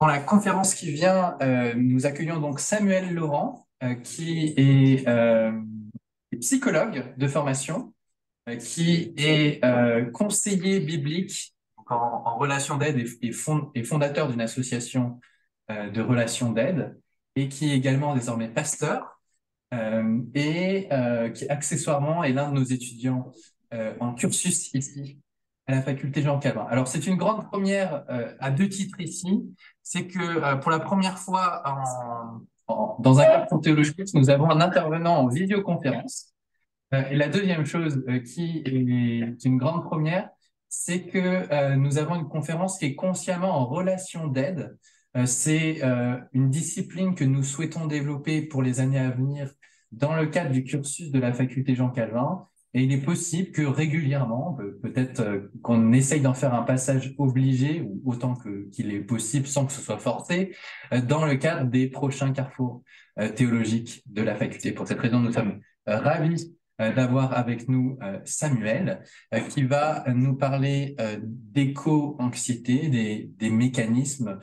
Dans la conférence qui vient, nous accueillons donc Samuel Laurent, qui est psychologue de formation, qui est conseiller biblique donc en relation d'aide et fondateur d'une association de relations d'aide, et qui est également désormais pasteur, qui accessoirement est l'un de nos étudiants en cursus ici à la faculté Jean Calvin. Alors c'est une grande première à deux titres ici, c'est que pour la première fois dans un cadre théologique, nous avons un intervenant en visioconférence. Et la deuxième chose qui est une grande première, c'est que nous avons une conférence qui est consciemment en relation d'aide. C'est une discipline que nous souhaitons développer pour les années à venir dans le cadre du cursus de la faculté Jean Calvin. Et il est possible que régulièrement, peut-être qu'on essaye d'en faire un passage obligé, ou autant qu'il est possible sans que ce soit forcé, dans le cadre des prochains carrefours théologiques de la faculté. Pour cette raison, nous sommes ravis d'avoir avec nous Samuel, qui va nous parler d'éco-anxiété, des mécanismes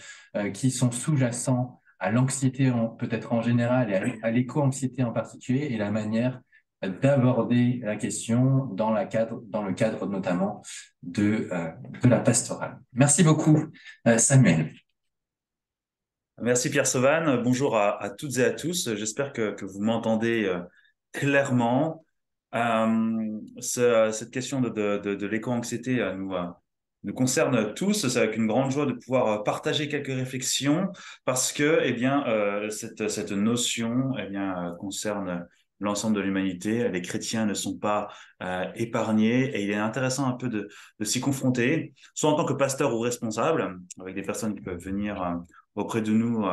qui sont sous-jacents à l'anxiété peut-être en général et à l'éco-anxiété en particulier, et la manière d'aborder la question dans le cadre notamment de la pastorale. Merci beaucoup, Samuel. Merci Pierre Sauvan. Bonjour à toutes et à tous. J'espère que vous m'entendez clairement. Cette question de l'éco-anxiété nous concerne tous. C'est avec une grande joie de pouvoir partager quelques réflexions parce que cette notion concerne l'ensemble de l'humanité. Les chrétiens ne sont pas épargnés et il est intéressant un peu de s'y confronter, soit en tant que pasteur ou responsable, avec des personnes qui peuvent venir auprès de nous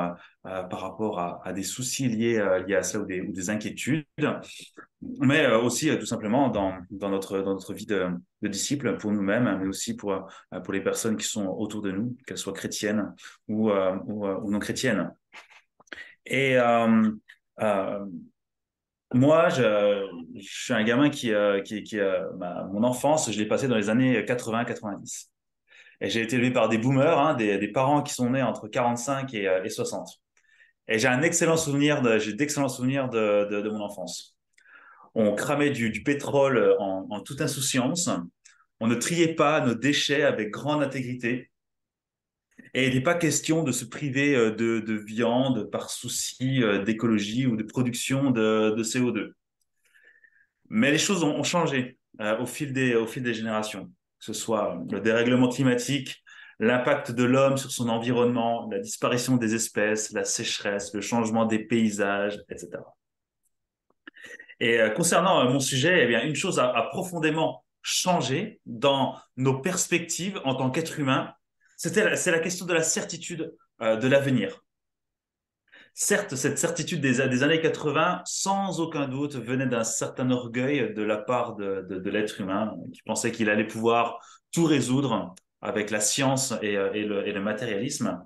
par rapport à des soucis liés à ça ou des inquiétudes, mais aussi tout simplement dans notre vie de disciples pour nous-mêmes, mais aussi pour les personnes qui sont autour de nous, qu'elles soient chrétiennes ou non chrétiennes. Et euh, moi, je suis un gamin mon enfance, je l'ai passé dans les années 80-90. Et j'ai été élevé par des boomers, hein, des parents qui sont nés entre 45 et 60. Et j'ai d'excellents souvenirs de mon enfance. On cramait du pétrole en toute insouciance. On ne triait pas nos déchets avec grande intégrité. Et il n'était pas question de se priver de viande par souci d'écologie ou de production de CO2. Mais les choses ont changé au fil des générations, que ce soit le dérèglement climatique, l'impact de l'homme sur son environnement, la disparition des espèces, la sécheresse, le changement des paysages, etc. Et concernant mon sujet, eh bien, une chose a profondément changé dans nos perspectives en tant qu'être humain, c'est la question de la certitude de l'avenir. Certes, cette certitude des années 80, sans aucun doute, venait d'un certain orgueil de la part de l'être humain qui pensait qu'il allait pouvoir tout résoudre avec la science et le matérialisme.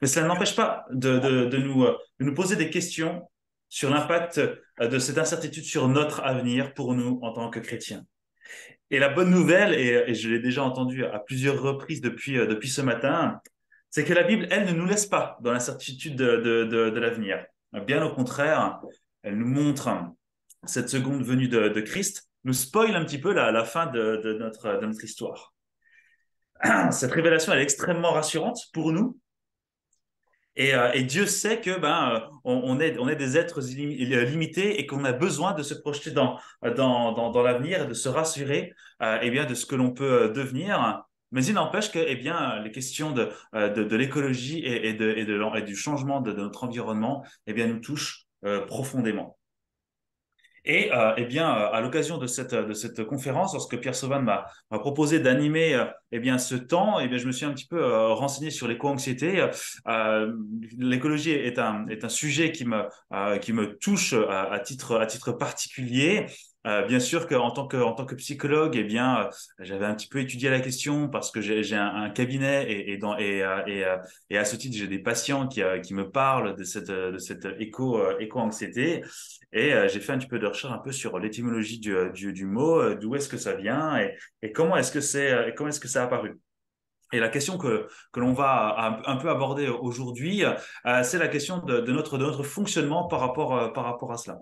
Mais cela n'empêche pas de nous poser des questions sur l'impact de cette incertitude sur notre avenir pour nous en tant que chrétiens. Et la bonne nouvelle, et je l'ai déjà entendu à plusieurs reprises depuis ce matin, c'est que la Bible, elle, ne nous laisse pas dans l'incertitude de l'avenir. Bien au contraire, elle nous montre cette seconde venue de Christ, nous spoil un petit peu la fin de notre histoire. Cette révélation, elle est extrêmement rassurante pour nous. Et Dieu sait que on est des êtres limités et qu'on a besoin de se projeter dans l'avenir et de se rassurer de ce que l'on peut devenir. Mais il n'empêche que les questions de l'écologie et du changement de notre environnement nous touchent profondément. Et à l'occasion de cette conférence, lorsque Pierre Sauvan m'a proposé d'animer ce temps, je me suis un petit peu renseigné sur l'éco-anxiété. L'écologie est un sujet qui me touche à titre particulier. Bien sûr en tant que psychologue, j'avais un petit peu étudié la question parce que j'ai un cabinet et à ce titre, j'ai des patients qui me parlent de cette éco-anxiété. Et j'ai fait un petit peu de recherche un peu sur l'étymologie du mot, d'où est-ce que ça vient et comment est-ce que c'est, comment est-ce que ça a apparu. Et la question que l'on va un peu aborder aujourd'hui, c'est la question de notre fonctionnement par rapport à cela,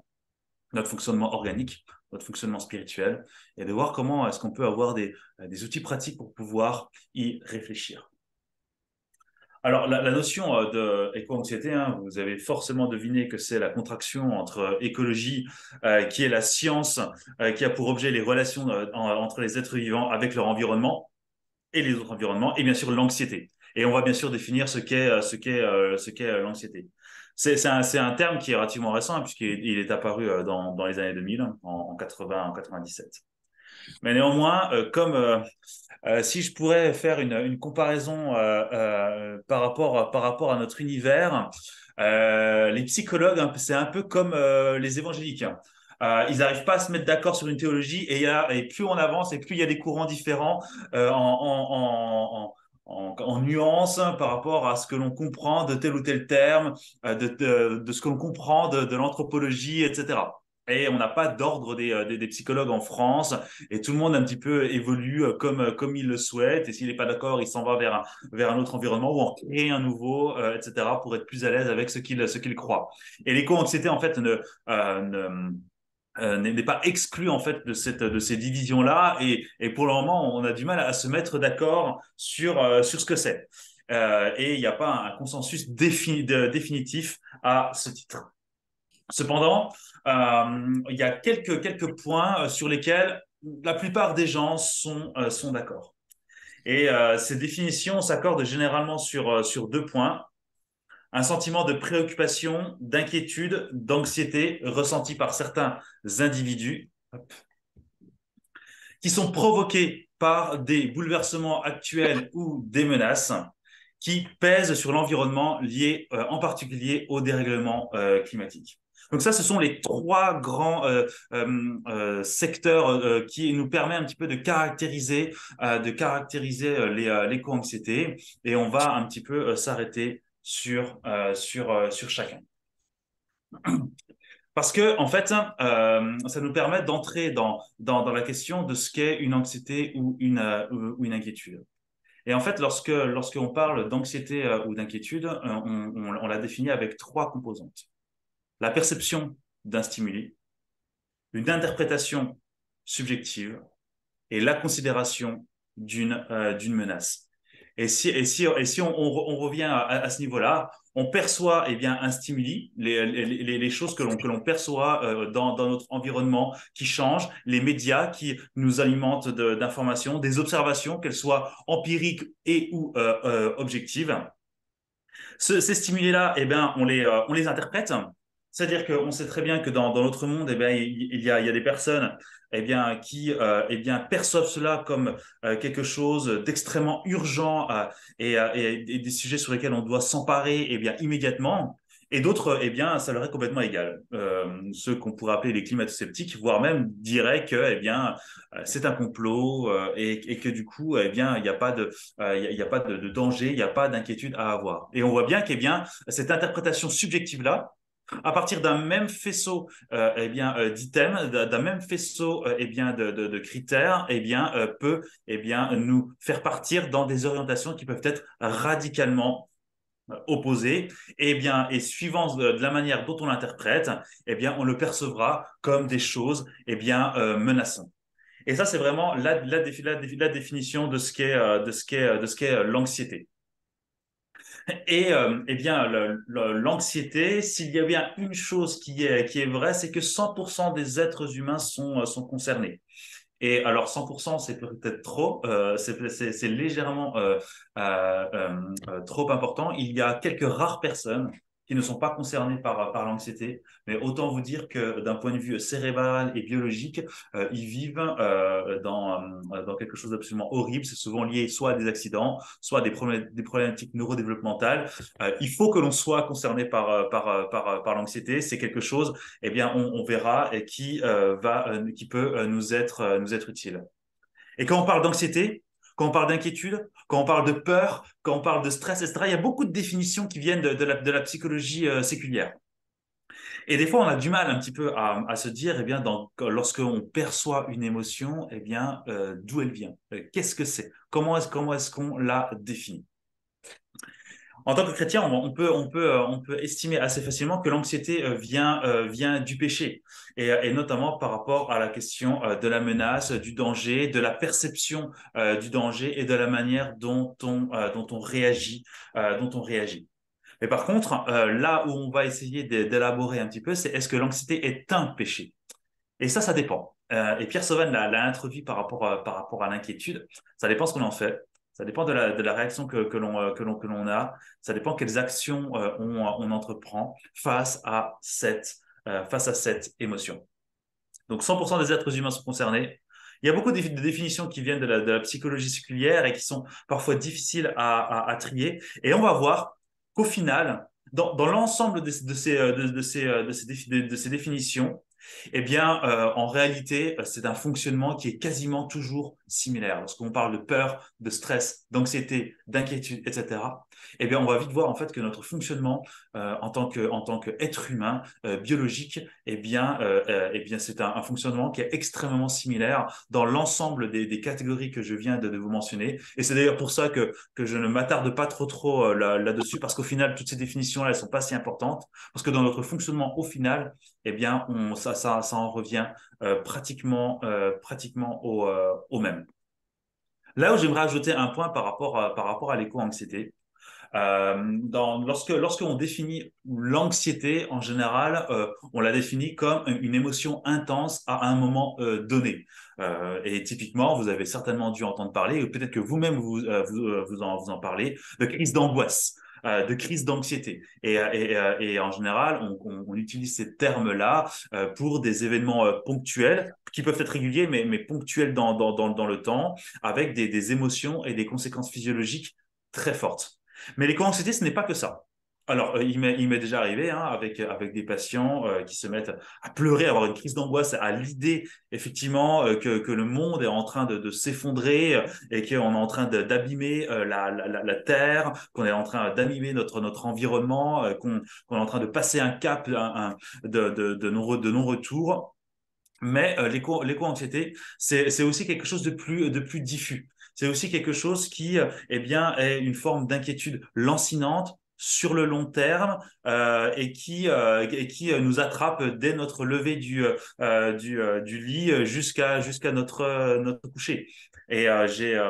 notre fonctionnement organique, notre fonctionnement spirituel, et de voir comment est-ce qu'on peut avoir des outils pratiques pour pouvoir y réfléchir. Alors, la notion de éco-anxiété, hein, vous avez forcément deviné que c'est la contraction entre écologie, qui est la science, qui a pour objet les relations entre les êtres vivants avec leur environnement et les autres environnements, et bien sûr l'anxiété. Et on va bien sûr définir ce qu'est l'anxiété. C'est un terme qui est relativement récent, hein, puisqu'il est apparu dans les années 2000, en 80, en 97. Mais néanmoins, si je pourrais faire une comparaison par rapport à notre univers, les psychologues, hein, c'est un peu comme les évangéliques. Ils n'arrivent pas à se mettre d'accord sur une théologie et plus on avance et plus il y a des courants différents en nuances par rapport à ce que l'on comprend de tel ou tel terme, de ce que l'on comprend de l'anthropologie, etc. Et on n'a pas d'ordre des psychologues en France, et tout le monde un petit peu évolue comme il le souhaite, et s'il n'est pas d'accord, il s'en va vers un autre environnement ou en crée un nouveau, etc., pour être plus à l'aise avec ce qu'il croit. Et l'éco-anxiété, en fait, n'est pas exclu en fait de ces divisions-là, et pour le moment, on a du mal à se mettre d'accord sur ce que c'est. Et il n'y a pas un consensus définitif à ce titre. Cependant, il y a quelques points sur lesquels la plupart des gens sont d'accord. Et ces définitions s'accordent généralement sur deux points. Un sentiment de préoccupation, d'inquiétude, d'anxiété ressenti par certains individus qui sont provoqués par des bouleversements actuels ou des menaces qui pèsent sur l'environnement liés en particulier au dérèglement climatique. Donc ça, ce sont les trois grands secteurs qui nous permettent un petit peu de caractériser l'éco-anxiété, et on va un petit peu s'arrêter sur chacun. Parce que, en fait, ça nous permet d'entrer dans la question de ce qu'est une anxiété ou une inquiétude. Et en fait, lorsqu'on parle d'anxiété ou d'inquiétude, on l'a défini avec trois composantes. La perception d'un stimuli, une interprétation subjective et la considération d'une menace. Et si on revient à ce niveau-là, on perçoit un stimuli, les choses que l'on perçoit dans notre environnement qui changent, les médias qui nous alimentent d'informations, des observations, qu'elles soient empiriques et ou objectives. Ces stimuli-là, on les interprète. C'est-à-dire qu'on sait très bien que dans notre monde, il y a des personnes qui perçoivent cela comme quelque chose d'extrêmement urgent et des sujets sur lesquels on doit s'emparer immédiatement. Et d'autres, ça leur est complètement égal. Ceux qu'on pourrait appeler les climato-sceptiques, voire même diraient que c'est un complot et que du coup, il n'y a pas il y a pas de danger, il n'y a pas d'inquiétude à avoir. Et on voit bien cette interprétation subjective-là, à partir d'un même faisceau d'items, d'un même faisceau de critères, peut nous faire partir dans des orientations qui peuvent être radicalement opposées, et suivant de la manière dont on l'interprète, on le percevra comme des choses menaçantes. Et ça, c'est vraiment la définition de ce qu'est l'anxiété. Et l'anxiété, s'il y a bien une chose qui est vraie, c'est que 100% des êtres humains sont concernés. Et alors 100%, c'est peut-être trop, c'est légèrement trop important. Il y a quelques rares personnes qui ne sont pas concernées par l'anxiété, mais autant vous dire que d'un point de vue cérébral et biologique, ils vivent dans quelque chose d'absolument horrible. C'est souvent lié soit à des accidents, soit à des problématiques neurodéveloppementales. Il faut que l'on soit concerné par l'anxiété. C'est quelque chose, on verra, et qui peut nous être utile. Et quand on parle d'anxiété, quand on parle d'inquiétude, quand on parle de peur, quand on parle de stress, etc., il y a beaucoup de définitions qui viennent de la psychologie séculière. Et des fois, on a du mal un petit peu à se dire, eh bien, lorsqu'on perçoit une émotion, eh bien, d'où elle vient? Qu'est-ce que c'est? Comment est-ce qu'on la définit? En tant que chrétien, on peut estimer assez facilement que l'anxiété vient du péché, et notamment par rapport à la question de la menace, du danger, de la perception du danger et de la manière dont on réagit. Mais par contre, là où on va essayer d'élaborer un petit peu, c'est est-ce que l'anxiété est un péché? Et ça dépend. Et Pierre Sauval l'a introduit par rapport à l'inquiétude. Ça dépend ce qu'on en fait. Ça dépend de la réaction que l'on a. Ça dépend quelles actions on entreprend face à cette émotion. Donc 100% des êtres humains sont concernés. Il y a beaucoup de définitions qui viennent de la psychologie séculière et qui sont parfois difficiles à trier. Et on va voir qu'au final, dans l'ensemble de ces définitions, eh bien, en réalité, c'est un fonctionnement qui est quasiment toujours similaire. Lorsqu'on parle de peur, de stress, d'anxiété, d'inquiétude, etc., eh bien, on va vite voir en fait que notre fonctionnement en tant qu'être humain biologique, eh bien, c'est un fonctionnement qui est extrêmement similaire dans l'ensemble des catégories que je viens de vous mentionner. Et c'est d'ailleurs pour ça que je ne m'attarde pas trop là-dessus, parce qu'au final, toutes ces définitions-là, elles sont pas si importantes, parce que dans notre fonctionnement, au final, eh bien, ça en revient pratiquement au même. Là où j'aimerais ajouter un point par rapport à l'éco-anxiété, lorsqu'on définit l'anxiété, en général, on la définit comme une émotion intense à un moment donné. Et typiquement, vous avez certainement dû entendre parler, ou peut-être que vous-même vous en parlez, de crise d'angoisse. De crise d'anxiété. Et en général, on utilise ces termes-là pour des événements ponctuels, qui peuvent être réguliers, mais ponctuels dans le temps, avec des émotions et des conséquences physiologiques très fortes. Mais l'éco-anxiété, ce n'est pas que ça. Alors, il m'est déjà arrivé avec des patients qui se mettent à pleurer, à avoir une crise d'angoisse à l'idée, effectivement, que le monde est en train de s'effondrer et qu'on est en train d'abîmer la Terre, qu'on est en train d'abîmer notre environnement, qu'on est en train de passer un cap de non-retour. Mais l'éco-anxiété, c'est aussi quelque chose de plus diffus. C'est aussi quelque chose qui, eh bien, est une forme d'inquiétude lancinante sur le long terme et qui nous attrape dès notre lever du lit jusqu'à notre coucher. Et j'ai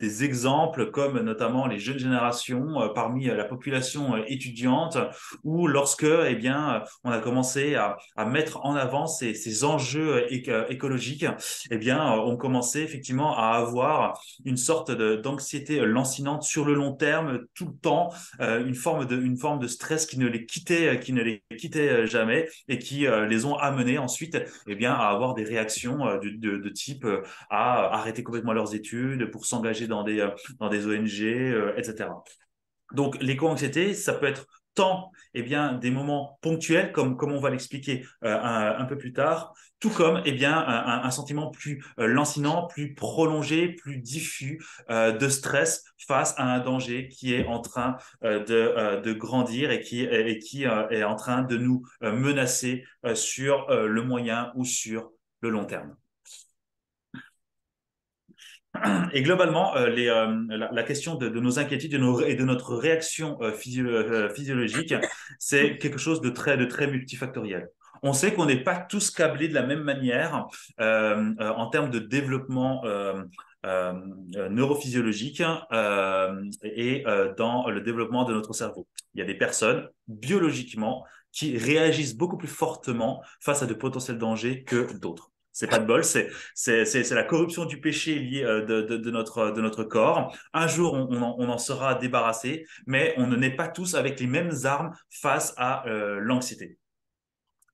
des exemples comme notamment les jeunes générations parmi la population étudiante, où lorsque eh bien on a commencé à mettre en avant ces enjeux écologiques, eh bien on commençait effectivement à avoir une sorte d'anxiété lancinante sur le long terme, tout le temps, une forme de stress qui ne les quittait jamais, et qui les ont amenés ensuite eh bien à avoir des réactions de type à arrêter complètement leurs études pour s'engager dans des ONG, etc. Donc, l'éco-anxiété, ça peut être tant eh bien, des moments ponctuels, comme on va l'expliquer un peu plus tard, tout comme eh bien, un sentiment plus lancinant, plus prolongé, plus diffus de stress face à un danger qui est en train de grandir et qui est en train de nous menacer sur le moyen ou sur le long terme. Et globalement, la question de nos inquiétudes et de notre réaction physiologique, c'est quelque chose de très multifactoriel. On sait qu'on n'est pas tous câblés de la même manière en termes de développement euh, neurophysiologique dans le développement de notre cerveau. Il y a des personnes biologiquement qui réagissent beaucoup plus fortement face à de potentiels dangers que d'autres. C'est pas de bol, c'est la corruption du péché liée de notre corps. Un jour, on en sera débarrassé, mais on ne naît pas tous avec les mêmes armes face à l'anxiété.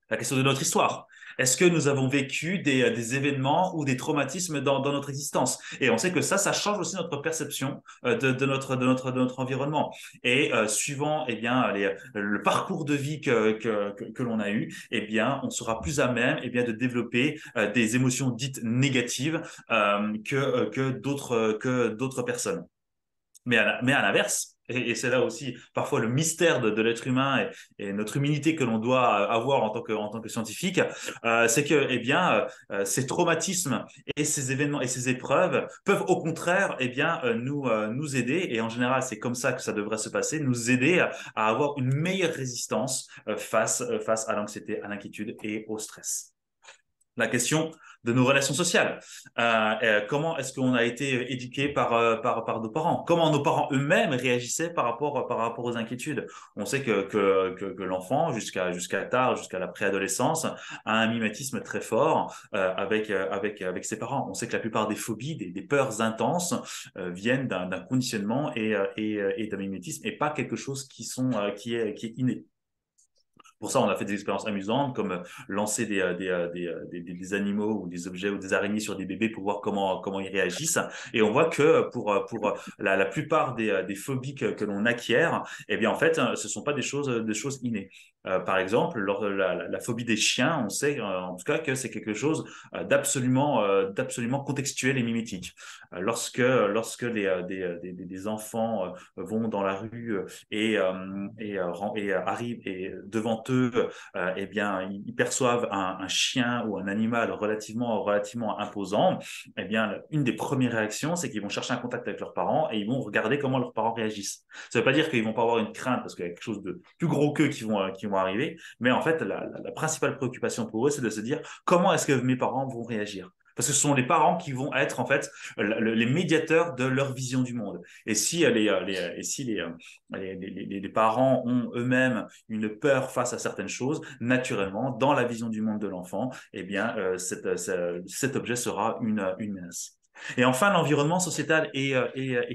La question de notre histoire. Est-ce que nous avons vécu des événements ou des traumatismes dans notre existence? Et on sait que ça change aussi notre perception de notre environnement. Et suivant eh bien, le parcours de vie que l'on a eu, eh bien, on sera plus à même eh bien, de développer des émotions dites négatives que d'autres personnes. Mais à l'inverse, et c'est là aussi parfois le mystère de l'être humain et notre humilité que l'on doit avoir en tant que scientifique, c'est que eh bien, ces traumatismes et ces événements et ces épreuves peuvent au contraire nous aider, et en général c'est comme ça que ça devrait se passer, nous aider à avoir une meilleure résistance face à l'anxiété, à l'inquiétude et au stress. La question de nos relations sociales. Comment est-ce qu'on a été éduqué par nos parents? Comment nos parents eux-mêmes réagissaient par rapport aux inquiétudes? On sait que l'enfant, jusqu'à tard, jusqu'à la préadolescence, a un mimétisme très fort avec ses parents. On sait que la plupart des phobies, des peurs intenses, viennent d'un conditionnement et d'un mimétisme, et pas quelque chose qui est inné. Pour ça, on a fait des expériences amusantes, comme lancer des animaux ou des objets ou des araignées sur des bébés pour voir comment ils réagissent. Et on voit que pour la plupart des phobies que l'on acquiert, eh bien, en fait, ce ne sont pas des choses innées. Par exemple, la phobie des chiens, on sait en tout cas que c'est quelque chose d'absolument contextuel et mimétique. Lorsque des enfants vont dans la rue et arrivent et devant eux, eh bien, ils perçoivent un chien ou un animal relativement imposant, eh bien, une des premières réactions, c'est qu'ils vont chercher un contact avec leurs parents et ils vont regarder comment leurs parents réagissent. Ça ne veut pas dire qu'ils vont pas avoir une crainte parce qu'il y a quelque chose de plus gros qu'eux qui vont arriver, mais en fait, la principale préoccupation pour eux, c'est de se dire comment est-ce que mes parents vont réagir. Parce que ce sont les parents qui vont être en fait les médiateurs de leur vision du monde. Et si les parents ont eux-mêmes une peur face à certaines choses, naturellement, dans la vision du monde de l'enfant, eh bien, cet objet sera une menace. Et enfin, l'environnement sociétal et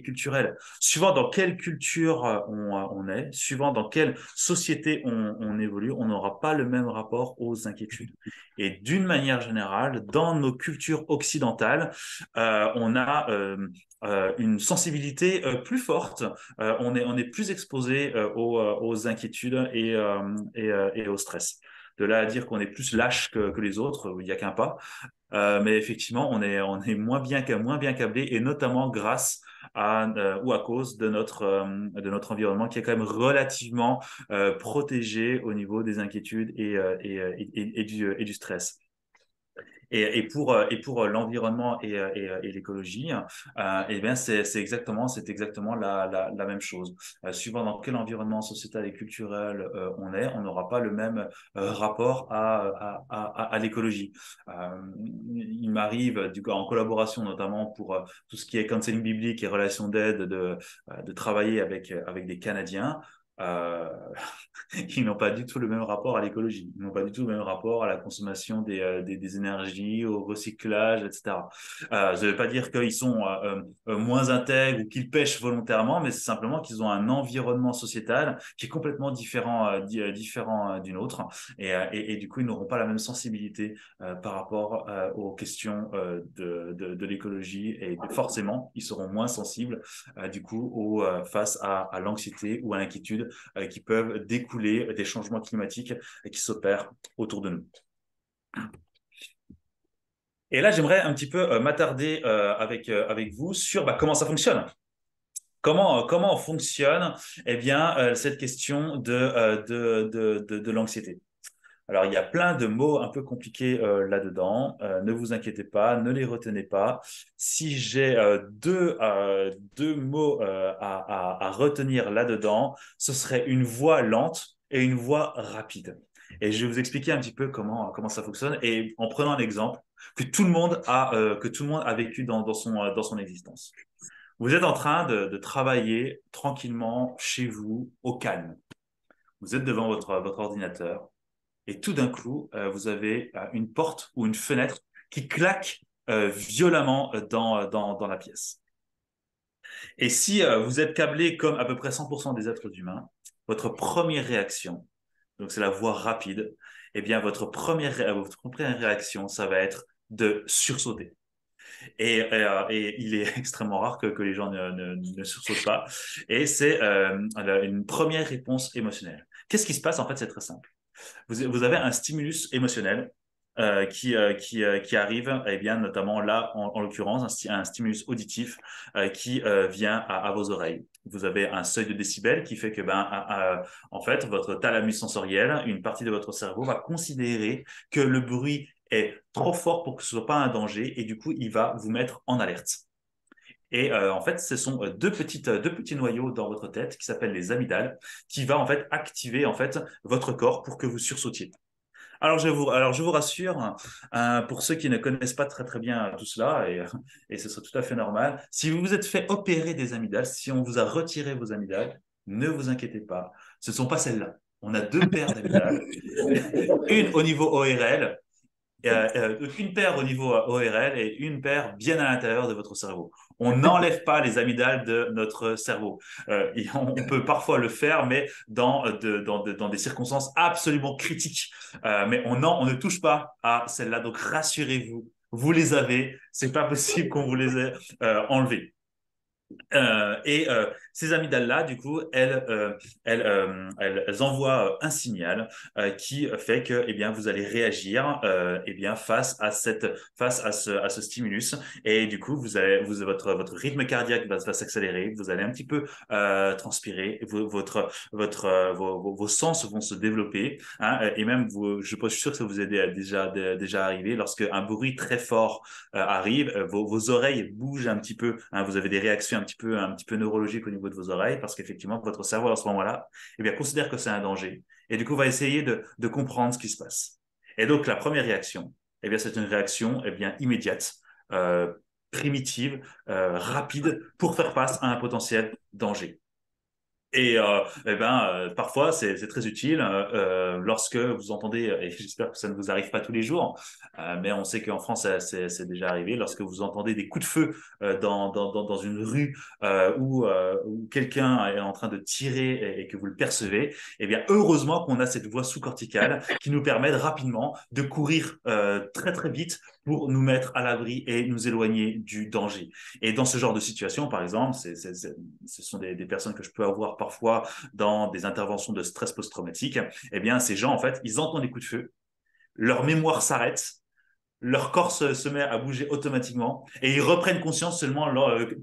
culturel. Suivant dans quelle culture on est, suivant dans quelle société on évolue, on n'aura pas le même rapport aux inquiétudes. Et d'une manière générale, dans nos cultures occidentales, on a une sensibilité plus forte. On est plus exposé aux inquiétudes et au stress. De là à dire qu'on est plus lâche que les autres, il n'y a qu'un pas. Mais effectivement, on est moins bien câblé, et notamment grâce ou à cause de notre environnement qui est quand même relativement protégé au niveau des inquiétudes et du stress. Et pour l'environnement et l'écologie, eh bien c'est exactement la même chose. Suivant dans quel environnement sociétal et culturel on n'aura pas le même rapport à l'écologie. Il m'arrive, du coup, en collaboration notamment pour tout ce qui est counseling biblique et relations d'aide, de travailler avec des Canadiens. Euh, Ils n'ont pas du tout le même rapport à l'écologie. Ils n'ont pas du tout le même rapport à la consommation des énergies, au recyclage, etc. Ça ne veut pas dire qu'ils sont moins intègres ou qu'ils pêchent volontairement, mais c'est simplement qu'ils ont un environnement sociétal qui est complètement différent d'une autre. Et du coup, ils n'auront pas la même sensibilité par rapport aux questions de l'écologie. Et forcément, ils seront moins sensibles du coup face à l'anxiété ou à l'inquiétude qui peuvent découler des changements climatiques qui s'opèrent autour de nous. Et là, j'aimerais un petit peu m'attarder avec vous sur comment ça fonctionne. Comment fonctionne cette question de l'anxiété. Alors, il y a plein de mots un peu compliqués là-dedans. Ne vous inquiétez pas, ne les retenez pas. Si j'ai deux mots à retenir là-dedans, ce serait une voix lente et une voix rapide. Et je vais vous expliquer un petit peu comment ça fonctionne, et en prenant un exemple que tout le monde a vécu dans son existence. Vous êtes en train de travailler tranquillement chez vous, au calme. Vous êtes devant votre ordinateur. Et tout d'un coup, vous avez une porte ou une fenêtre qui claque violemment dans la pièce. Et si vous êtes câblé comme à peu près 100% des êtres humains, votre première réaction, donc c'est la voie rapide, eh bien votre première réaction, ça va être de sursauter. Et il est extrêmement rare que les gens ne sursautent pas. Et c'est une première réponse émotionnelle. Qu'est-ce qui se passe? En fait, c'est très simple. Vous avez un stimulus émotionnel qui arrive, eh bien, notamment là, en l'occurrence, un stimulus auditif qui vient à vos oreilles. Vous avez un seuil de décibels qui fait que, en fait, votre thalamus sensoriel, une partie de votre cerveau, va considérer que le bruit est trop fort pour que ce soit pas un danger et du coup, il va vous mettre en alerte. Et en fait, ce sont deux petits noyaux dans votre tête qui s'appellent les amygdales, qui va en fait activer en fait votre corps pour que vous sursautiez. Alors je vous rassure, pour ceux qui ne connaissent pas très très bien tout cela, et ce serait tout à fait normal, si vous vous êtes fait opérer des amygdales, si on vous a retiré vos amygdales, ne vous inquiétez pas, ce ne sont pas celles-là. On a deux paires d'amygdales, une au niveau ORL une paire au niveau ORL et une paire bien à l'intérieur de votre cerveau. On n'enlève pas les amygdales de notre cerveau. On peut parfois le faire, mais dans des circonstances absolument critiques. Mais on ne touche pas à celles-là. Donc rassurez-vous, vous les avez. C'est pas possible qu'on vous les ait enlevées. Ces amygdales-là, du coup, elles envoient un signal qui fait que, eh bien, vous allez réagir, eh bien, face à ce stimulus, et du coup, votre rythme cardiaque va s'accélérer, vous allez un petit peu transpirer, vos sens vont se développer, hein, et même, je suis sûr que ça vous est déjà arrivé, lorsque un bruit très fort arrive, vos oreilles bougent un petit peu, hein, vous avez des réactions un petit peu neurologiques au niveau de vos oreilles, parce qu'effectivement, votre cerveau, à ce moment-là, eh bien, considère que c'est un danger, et du coup, va essayer de comprendre ce qui se passe. Et donc, la première réaction, eh bien, c'est une réaction eh bien, immédiate, euh, primitive, rapide, pour faire face à un potentiel danger. Et parfois, c'est très utile lorsque vous entendez, et j'espère que ça ne vous arrive pas tous les jours, mais on sait qu'en France, c'est déjà arrivé, lorsque vous entendez des coups de feu dans une rue où quelqu'un est en train de tirer et que vous le percevez, eh bien, heureusement qu'on a cette voie sous-corticale qui nous permet rapidement de courir très, très vite pour nous mettre à l'abri et nous éloigner du danger. Et dans ce genre de situation, par exemple, ce sont des personnes que je peux avoir parfois dans des interventions de stress post-traumatique. Eh bien, ces gens, en fait, ils entendent des coups de feu, leur mémoire s'arrête, leur corps se met à bouger automatiquement et ils reprennent conscience seulement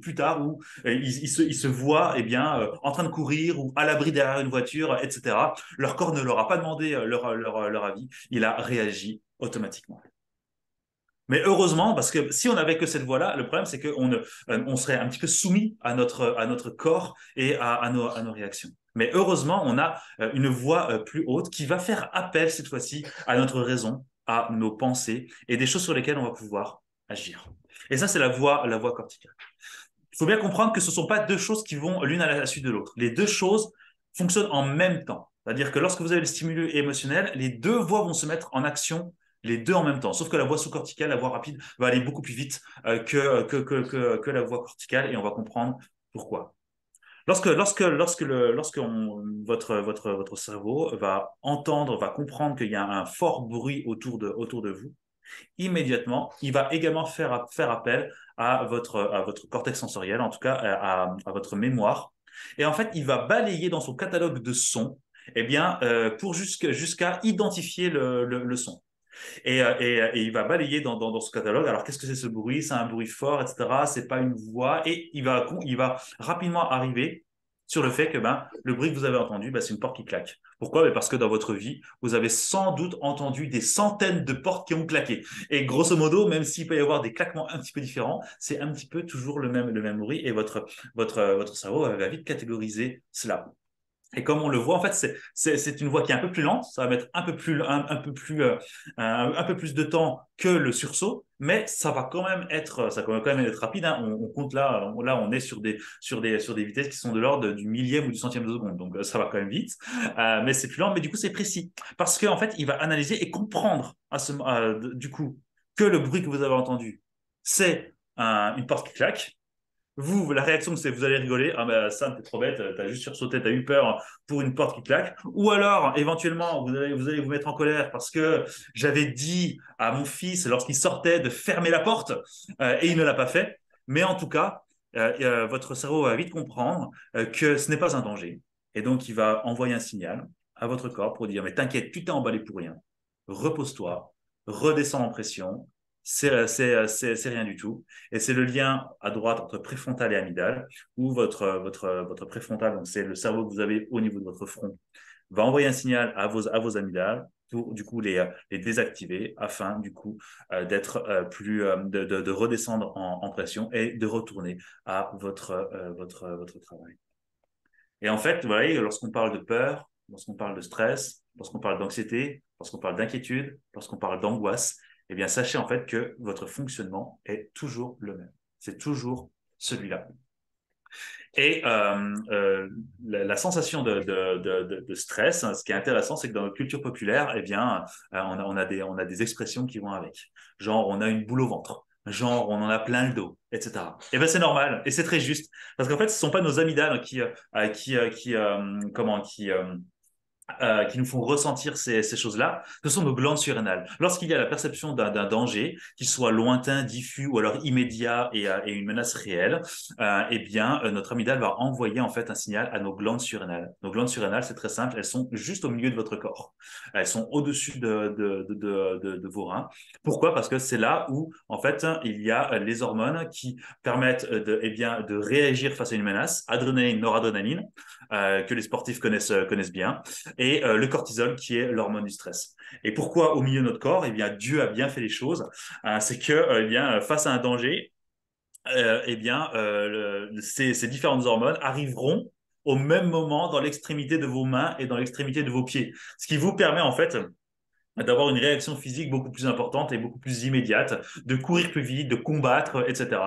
plus tard où ils se voient eh bien, en train de courir ou à l'abri derrière une voiture, etc. Leur corps ne leur a pas demandé leur avis, il a réagi automatiquement. Mais heureusement, parce que si on n'avait que cette voie-là, le problème, c'est on serait un petit peu soumis à notre corps et à nos réactions. Mais heureusement, on a une voie plus haute qui va faire appel cette fois-ci à notre raison, à nos pensées et des choses sur lesquelles on va pouvoir agir. Et ça, c'est la voie corticale. Il faut bien comprendre que ce ne sont pas deux choses qui vont l'une à la suite de l'autre. Les deux choses fonctionnent en même temps. C'est-à-dire que lorsque vous avez le stimulus émotionnel, les deux voies vont se mettre en action les deux en même temps. Sauf que la voie sous-corticale, la voie rapide, va aller beaucoup plus vite que la voie corticale et on va comprendre pourquoi. Votre cerveau va entendre, va comprendre qu'il y a un fort bruit autour de vous, immédiatement, il va également faire appel à votre cortex sensoriel, en tout cas à votre mémoire. Et en fait, il va balayer dans son catalogue de sons eh bien, pour jusqu'à identifier le son. Et il va balayer dans ce catalogue. Alors, qu'est-ce que c'est ce bruit? C'est un bruit fort, etc. C'est pas une voix. Et il va rapidement arriver sur le fait que le bruit que vous avez entendu, c'est une porte qui claque. Pourquoi? Parce que dans votre vie, vous avez sans doute entendu des centaines de portes qui ont claqué. Et grosso modo, même s'il peut y avoir des claquements un petit peu différents, c'est un petit peu toujours le même bruit et votre cerveau va vite catégoriser cela. Et comme on le voit, en fait, c'est une voix qui est un peu plus lente. Ça va mettre un peu plus de temps que le sursaut, mais ça va quand même être rapide, hein. On compte là, on est sur des vitesses qui sont de l'ordre du millième ou du centième de seconde. Donc, ça va quand même vite. Mais c'est plus lent, mais du coup, c'est précis. Parce qu'en fait, il va analyser et comprendre du coup, que le bruit que vous avez entendu, c'est une porte qui claque. Vous, la réaction, c'est vous allez rigoler. Ah ben, ça, t'es trop bête, t'as juste sursauté, t'as eu peur pour une porte qui claque. Ou alors, éventuellement, vous allez vous mettre en colère parce que j'avais dit à mon fils, lorsqu'il sortait, de fermer la porte et il ne l'a pas fait. Mais en tout cas, votre cerveau va vite comprendre que ce n'est pas un danger. Et donc, il va envoyer un signal à votre corps pour dire, mais t'inquiète, tu t'es emballé pour rien. Repose-toi, redescendre en pression, c'est rien du tout. Et c'est le lien à droite entre préfrontal et amygdale, où votre préfrontal, donc c'est le cerveau que vous avez au niveau de votre front, va envoyer un signal à vos amygdales pour du coup les désactiver afin du coup d'être de redescendre en pression et de retourner à votre travail. Et en fait, vous voyez, lorsqu'on parle de peur, lorsqu'on parle de stress, lorsqu'on parle d'anxiété, lorsqu'on parle d'inquiétude, lorsqu'on parle d'angoisse, eh bien, sachez en fait que votre fonctionnement est toujours le même. C'est toujours celui-là. Et la sensation de stress, hein, ce qui est intéressant, c'est que dans notre culture populaire, eh bien, on a des expressions qui vont avec. Genre, on a une boule au ventre. Genre, on en a plein le dos, etc. Et ben c'est normal et c'est très juste parce qu'en fait, ce sont pas nos amygdales qui nous font ressentir ces choses-là, ce sont nos glandes surrénales. Lorsqu'il y a la perception d'un danger, qu'il soit lointain, diffus ou alors immédiat et une menace réelle, eh bien, notre amygdale va envoyer en fait un signal à nos glandes surrénales. Nos glandes surrénales, c'est très simple, elles sont juste au milieu de votre corps. Elles sont au-dessus de vos reins. Pourquoi? Parce que c'est là où, en fait, il y a les hormones qui permettent eh bien, de réagir face à une menace, adrénaline, noradrénaline, que les sportifs connaissent bien et le cortisol qui est l'hormone du stress. Et pourquoi au milieu de notre corps? Eh bien, Dieu a bien fait les choses. C'est que, eh bien, face à un danger, eh bien, ces différentes hormones arriveront au même moment dans l'extrémité de vos mains et dans l'extrémité de vos pieds. Ce qui vous permet, en fait, d'avoir une réaction physique beaucoup plus importante et beaucoup plus immédiate, de courir plus vite, de combattre, etc.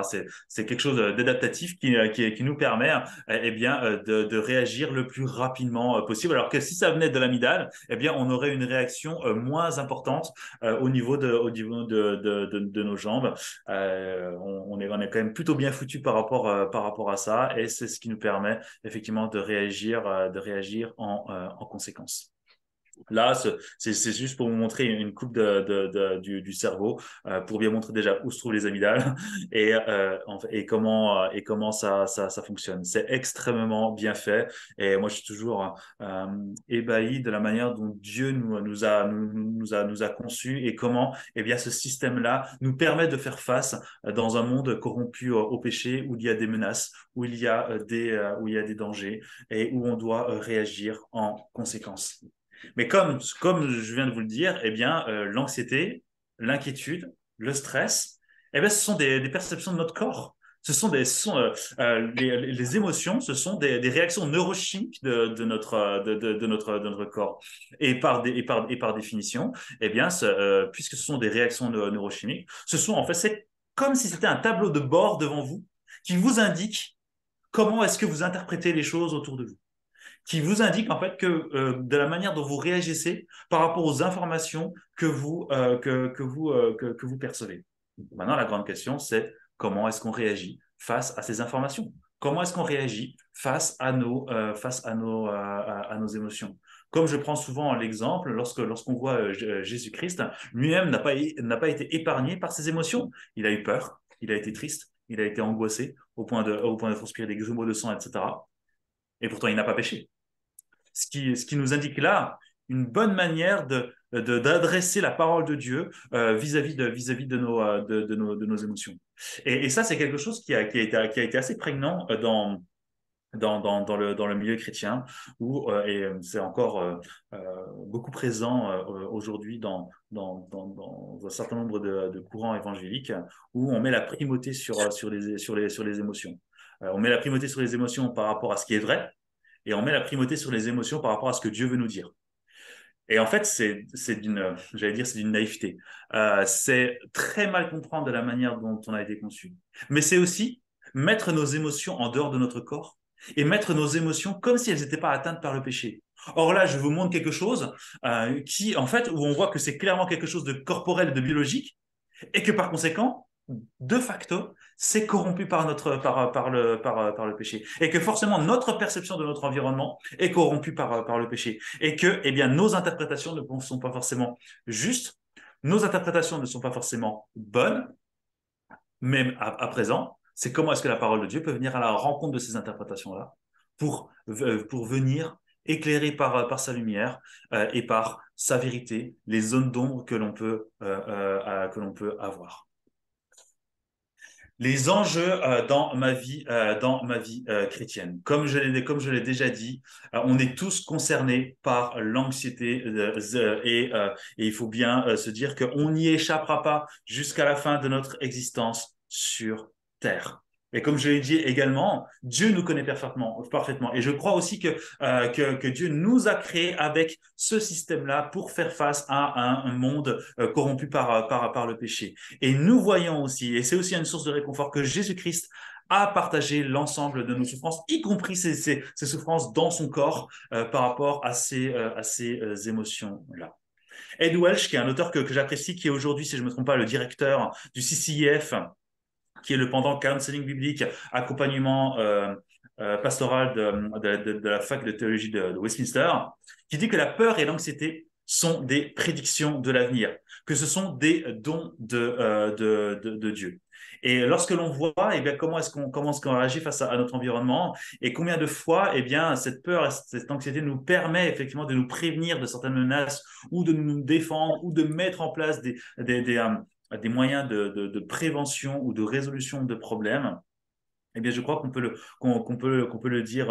C'est quelque chose d'adaptatif qui nous permet eh bien, de réagir le plus rapidement possible. Alors que si ça venait de l'amygdale, eh bien, on aurait une réaction moins importante au niveau de nos jambes. On est quand même plutôt bien foutu par rapport à ça et c'est ce qui nous permet effectivement de réagir en conséquence. Là, c'est juste pour vous montrer une coupe du cerveau, pour bien montrer déjà où se trouvent les amygdales et comment ça fonctionne. C'est extrêmement bien fait et moi, je suis toujours ébahi de la manière dont Dieu nous a conçus et comment eh bien, ce système-là nous permet de faire face dans un monde corrompu au péché où il y a des menaces, où où il y a des dangers et où on doit réagir en conséquence. Mais comme je viens de vous le dire, eh bien, l'anxiété, l'inquiétude, le stress, eh bien, ce sont des perceptions de notre corps. Les émotions, ce sont des réactions neurochimiques de notre corps. Et par définition, eh bien, puisque ce sont des réactions neurochimiques, c'est comme si c'était un tableau de bord devant vous qui vous indique comment est-ce que vous interprétez les choses autour de vous qui vous indique en fait que de la manière dont vous réagissez par rapport aux informations que vous percevez. Maintenant, la grande question, c'est comment est-ce qu'on réagit face à ces informations? Comment est-ce qu'on réagit face à nos émotions? Comme je prends souvent l'exemple, lorsqu'on voit Jésus-Christ, lui-même n'a pas été épargné par ses émotions. Il a eu peur, il a été triste, il a été angoissé au point de transpirer des grumeaux de sang, etc. Et pourtant, il n'a pas péché. Ce qui nous indique là une bonne manière d'adresser la parole de Dieu vis-à-vis de nos émotions. Et ça, c'est quelque chose qui a été assez prégnant dans le milieu chrétien, et c'est encore beaucoup présent aujourd'hui dans un certain nombre de courants évangéliques, où on met la primauté sur les émotions. On met la primauté sur les émotions par rapport à ce qui est vrai, et on met la primauté sur les émotions par rapport à ce que Dieu veut nous dire. Et en fait, c'est d'une naïveté. C'est très mal comprendre de la manière dont on a été conçu. Mais c'est aussi mettre nos émotions en dehors de notre corps et mettre nos émotions comme si elles n'étaient pas atteintes par le péché. Or là, je vous montre quelque chose en fait, où on voit que c'est clairement quelque chose de corporel et de biologique et que par conséquent, de facto, c'est corrompu par le péché. Et que forcément, notre perception de notre environnement est corrompue par le péché. Et que, eh bien, nos interprétations ne sont pas forcément justes, nos interprétations ne sont pas forcément bonnes, même à présent. C'est comment est-ce que la parole de Dieu peut venir à la rencontre de ces interprétations-là pour venir éclairer par sa lumière et par sa vérité, les zones d'ombre que l'on peut avoir. Les enjeux dans ma vie chrétienne. Comme je l'ai déjà dit, on est tous concernés par l'anxiété et il faut bien se dire qu'on n'y échappera pas jusqu'à la fin de notre existence sur Terre. Et comme je l'ai dit également, Dieu nous connaît parfaitement. Et je crois aussi que Dieu nous a créés avec ce système-là pour faire face à un monde corrompu par le péché. Et nous voyons aussi, et c'est aussi une source de réconfort, que Jésus-Christ a partagé l'ensemble de nos souffrances, y compris ces souffrances dans son corps par rapport à ces émotions-là. Ed Welch, qui est un auteur que j'apprécie, qui est aujourd'hui, si je ne me trompe pas, le directeur du CCIF, qui est le pendant counseling biblique, accompagnement pastoral de la fac de théologie de Westminster, qui dit que la peur et l'anxiété sont des prédictions de l'avenir, que ce sont des dons de Dieu. Et lorsque l'on voit eh bien, comment est-ce qu'on réagit face à notre environnement et combien de fois eh bien, cette peur, cette anxiété nous permet effectivement de nous prévenir de certaines menaces ou de nous défendre ou de mettre en place des moyens de prévention ou de résolution de problèmes, eh bien, je crois qu'on peut le dire,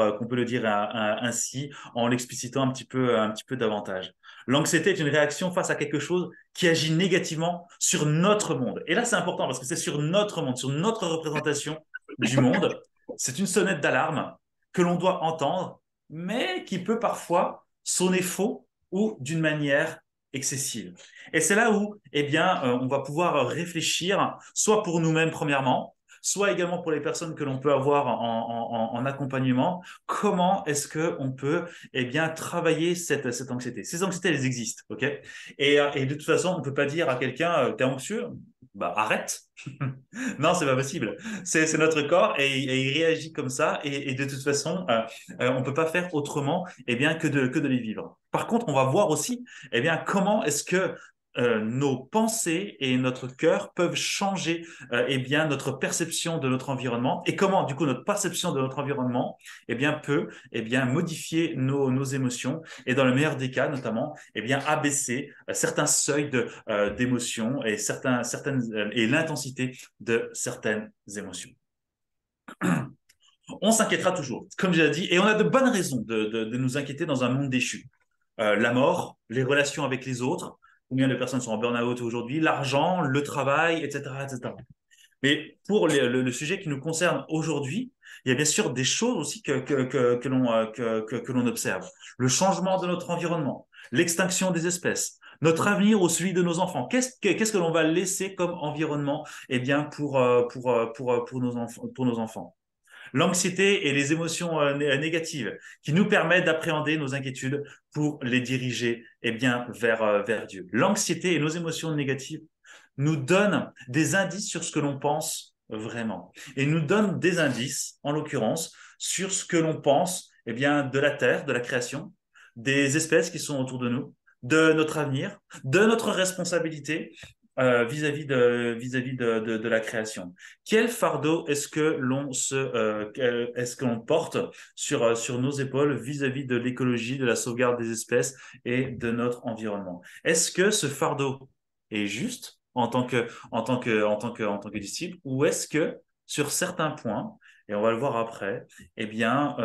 ainsi en l'explicitant un petit peu davantage. L'anxiété est une réaction face à quelque chose qui agit négativement sur notre monde. Et là, c'est important parce que c'est sur notre monde, sur notre représentation du monde. C'est une sonnette d'alarme que l'on doit entendre, mais qui peut parfois sonner faux ou d'une manière excessive. Et c'est là où, eh bien, on va pouvoir réfléchir, soit pour nous-mêmes premièrement, soit également pour les personnes que l'on peut avoir en accompagnement, comment est-ce qu'on peut eh bien, travailler cette anxiété. Ces anxiétés, elles existent, ok? Et de toute façon, on ne peut pas dire à quelqu'un, t'es anxieux? Bah, arrête. Non, c'est pas possible. C'est notre corps et il réagit comme ça. Et de toute façon, on ne peut pas faire autrement eh bien, que de les vivre. Par contre, on va voir aussi eh bien, comment est-ce que nos pensées et notre cœur peuvent changer eh bien, notre perception de notre environnement et comment, du coup, notre perception de notre environnement eh bien, peut eh bien, modifier nos émotions et, dans le meilleur des cas, notamment, eh bien, abaisser certains seuils d'émotions et, et l'intensité de certaines émotions. On s'inquiétera toujours, comme j'ai dit, et on a de bonnes raisons de nous inquiéter dans un monde déchu. La mort, les relations avec les autres, combien de personnes sont en burn-out aujourd'hui, l'argent, le travail, etc., etc. Mais pour le sujet qui nous concerne aujourd'hui, il y a bien sûr des choses aussi que l'on observe. Le changement de notre environnement, l'extinction des espèces, notre avenir ou celui de nos enfants. Qu'est-ce que l'on va laisser comme environnement eh bien, pour nos enfants? L'anxiété et les émotions négatives qui nous permettent d'appréhender nos inquiétudes pour les diriger eh bien, vers Dieu. L'anxiété et nos émotions négatives nous donnent des indices sur ce que l'on pense vraiment. Et nous donnent des indices, en l'occurrence, sur ce que l'on pense eh bien, de la Terre, de la création, des espèces qui sont autour de nous, de notre avenir, de notre responsabilité vis-à-vis de la création. Quel fardeau est-ce que l'on porte sur nos épaules vis-à-vis de l'écologie, de la sauvegarde des espèces et de notre environnement? Est-ce que ce fardeau est juste en tant que disciple, ou est-ce que sur certains points, et on va le voir après, eh bien,